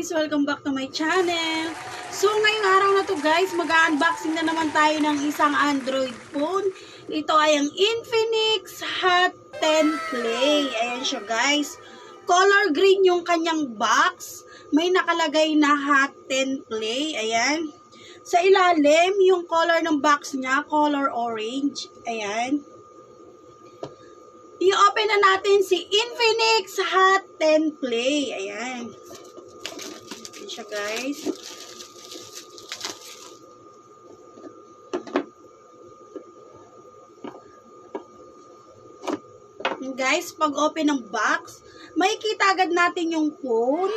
guys! Welcome back to my channel. So ngayong araw na to guys, mag-unboxing na naman tayo ng isang Android phone. Ito ay ang Infinix Hot 10 Play. Ayan siya guys. Color green yung kanyang box. May nakalagay na Hot 10 Play. Ayan. Sa ilalim, yung color ng box niya, color orange. Ayan. I-open na natin si Infinix Hot 10 Play. Ayan. Ayan siya guys. Ayan guys, pag open ng box, makikita agad natin yung phone.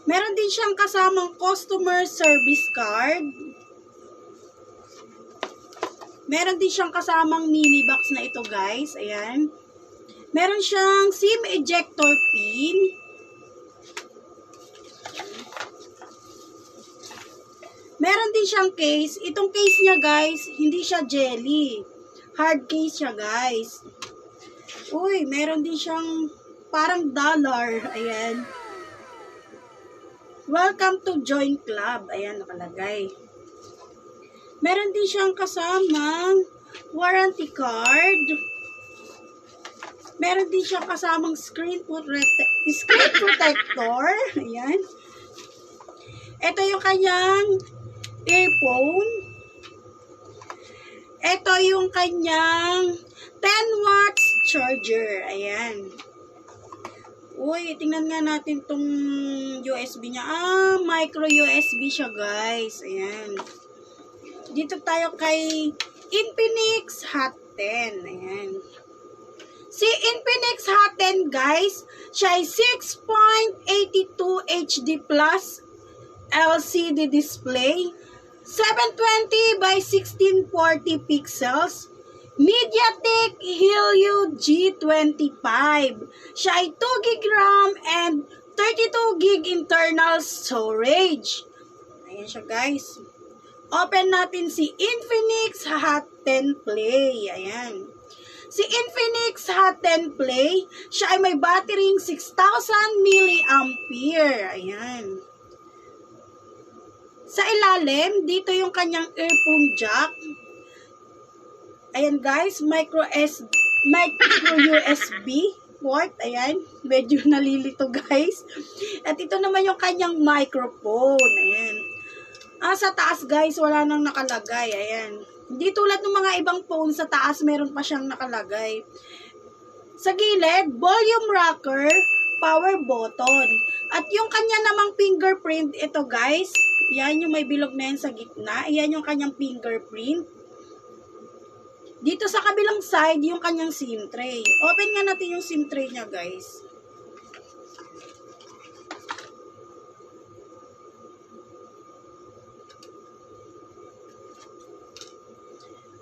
Meron din siyang kasamang customer service card. Meron din siyang kasamang mini box na ito guys. Ayan. Meron siyang SIM ejector pin. Meron din siyang case. Itong case niya guys, hindi siya jelly. Hard case siya guys. Uy, meron din siyang parang dollar. Ayan. Welcome to join club. Ayan, nakalagay. Meron din siyang kasamang warranty card. Meron din siyang kasamang screen protector. Ayan. Ito yung kanyang earphone. Ito yung kanyang 10 watts charger. Ayan. Uy, tingnan nga natin tong USB niya. Micro USB siya guys. Ayan. Dito tayo kay Infinix Hot 10. Ayan. Si Infinix Hot 10 guys, siya ay 6.82 HD Plus LCD display, 720 by 1640 pixels, MediaTek Helio G25. Siya ay 2 GB RAM and 32 GB internal storage. Ayan siya guys. Open natin si Infinix Hot 10 Play. Ayan. Si Infinix Hot 10 Play, siya ay may battery 6,000 mAh. Ayan. Sa ilalim, dito yung kanyang earphone jack. Ayan guys, micro USB port. Ayan, medyo nalilito guys. At ito naman yung kanyang microphone. Ayan. Sa taas guys, wala nang nakalagay. Ayan. Hindi tulad ng mga ibang phone, sa taas meron pa siyang nakalagay. Sa gilid, volume rocker, power button. At yung kanya namang fingerprint, ito guys. Yan yung may bilog na yan sa gitna. Yan yung kanyang fingerprint. Dito sa kabilang side, yung kanyang SIM tray. Open nga natin yung SIM tray niya guys.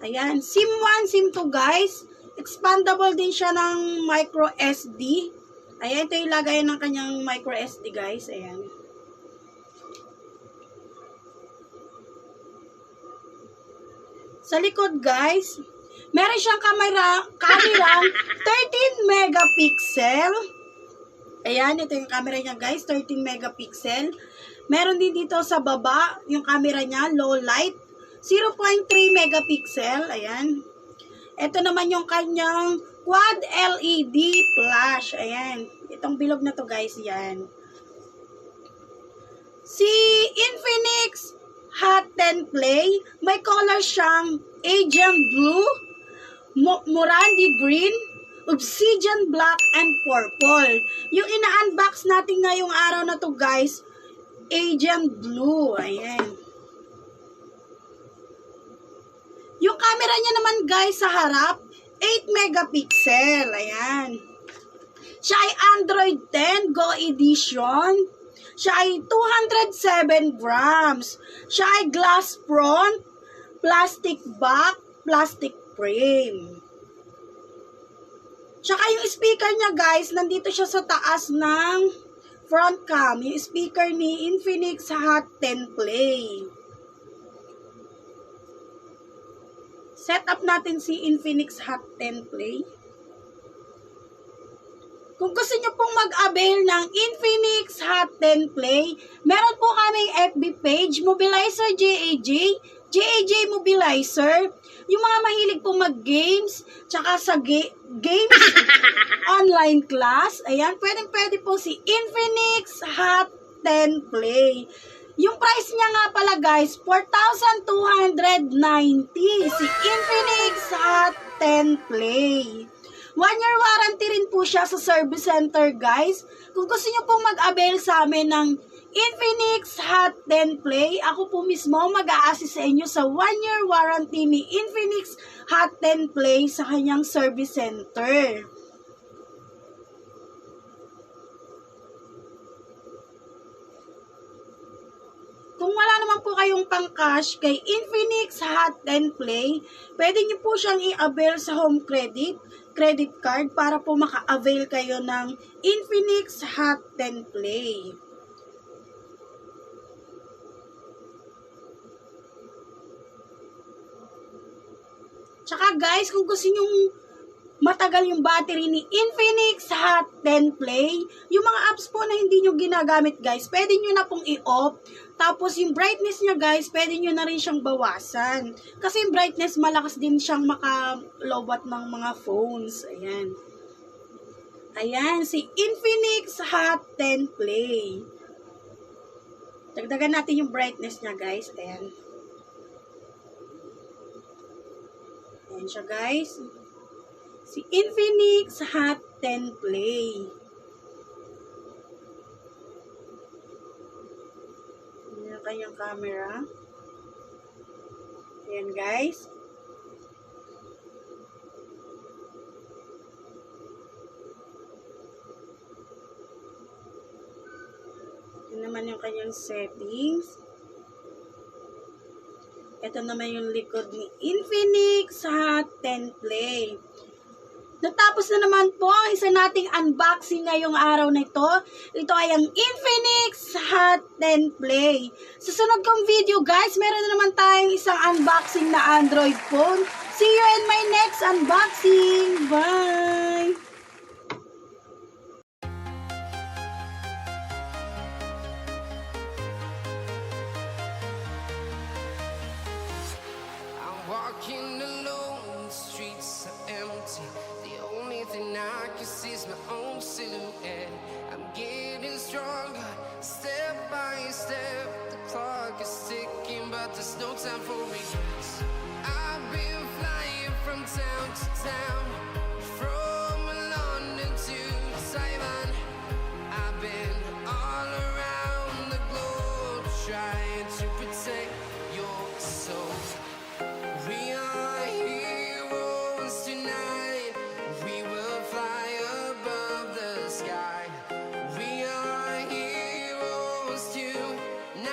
Ayan, SIM 1, SIM 2 guys. Expandable din siya ng micro SD. Ayan, ito yung lagayan ng kanyang micro SD guys. Ayan. Sa likod guys, meron siyang kamerang 13 megapixel. Ayan, ito yung camera niya guys, 13 megapixel. Meron din dito sa baba, yung camera niya, low light. 0.3 megapixel. Ayan. Ito naman yung kanyang quad LED flash. Ayan. Itong bilog na to guys. Yan. Si Infinix Hot 10 Play, may color siyang Agent Blue, Morandi Green, Obsidian Black, and Purple. Yung ina-unbox natin ngayong araw na to guys, Agent Blue. Ayan. Yung camera niya naman guys sa harap, 8 megapixel. Ayan. Siya ay Android 10 Go Edition. Siya ay 207 grams. Siya ay glass front, plastic back, plastic frame. Tsaka yung speaker niya guys, nandito siya sa taas ng front cam. Yung speaker ni Infinix Hot 10 Play. Set up natin si Infinix Hot 10 Play. Kung gusto nyo pong mag-avail ng Infinix Hot 10 Play, meron po kaming FB page, Mobilizer JAJ, JAJ Mobilizer. Yung mga mahilig pong mag-games, tsaka sa games online class, ayan, pwede po si Infinix Hot 10 Play. Yung price niya nga pala guys, 4,290 si Infinix Hot 10 Play. 1-year warranty rin po siya sa service center guys. Kung gusto nyo pong mag-avail sa amin ng Infinix Hot 10 Play, ako po mismo mag-a-assist sa inyo sa 1-year warranty ni Infinix Hot 10 Play sa kanyang service center. Kung wala naman po kayong pang-cash kay Infinix Hot 10 Play, pwede nyo po siyang i-avail sa home credit card para po maka-avail kayo ng Infinix Hot 10 Play. Tsaka guys, kung gusto nyo matagal yung battery ni Infinix Hot 10 Play, yung mga apps po na hindi nyo ginagamit guys, pwede nyo na pong i-off. Tapos yung brightness niya guys, pwede nyo na rin siyang bawasan. Kasi yung brightness, malakas din siyang makalobot ng mga phones. Ayan. Ayan, si Infinix Hot 10 Play. Dagdagan natin yung brightness niya guys. Ayan. Ayan siya guys. Si Infinix Hot 10 Play. Ayan ang kanyang camera. Ayan guys. Ayan naman yung kanyang settings. Ito naman yung likod ni Infinix Hot 10 Play. Natapos na naman po ang isa nating unboxing ngayong araw na ito. Ito ay ang Infinix Hot 10 Play. Sa sunod kong video guys, meron na naman tayong isang unboxing na Android phone. See you in my next unboxing. Bye! Walking alone, the streets are empty. The only thing I can see is my own silhouette. I'm getting stronger, step by step. The clock is ticking, but there's no time for regrets. I've been flying from town to town, from London to Taiwan. I've been all around the globe, trying to protect your soul. We are heroes tonight. We will fly above the sky. We are heroes tonight.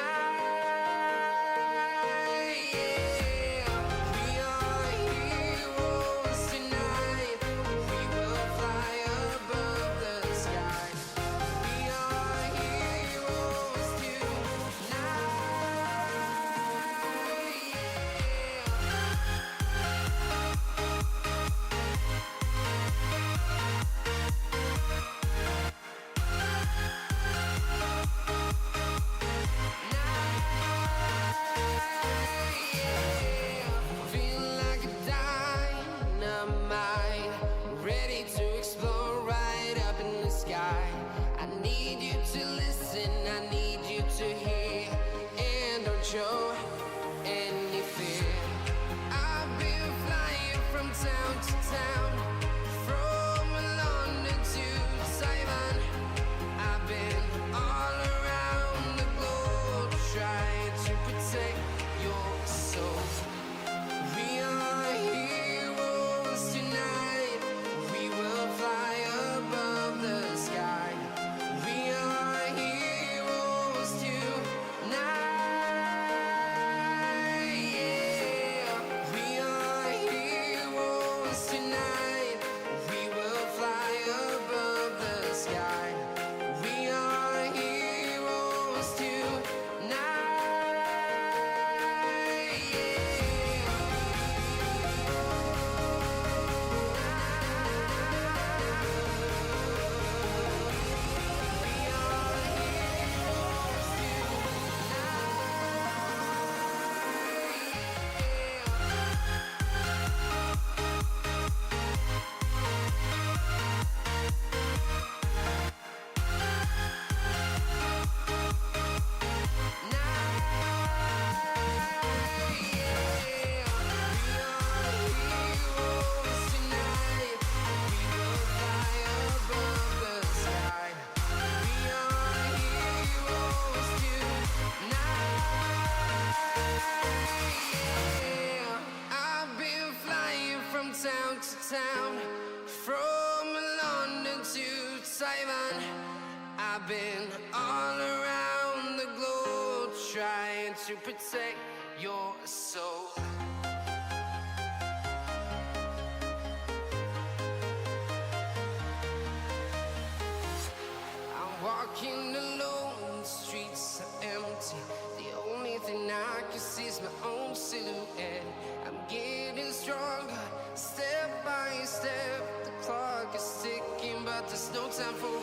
Yeah. We are heroes tonight. life on. I've been all around the globe trying to protect your soul. I'm walking alone, the streets are empty. The only thing I can see is my own silhouette. I'm getting stronger, step by step. The clock is ticking, but there's no time for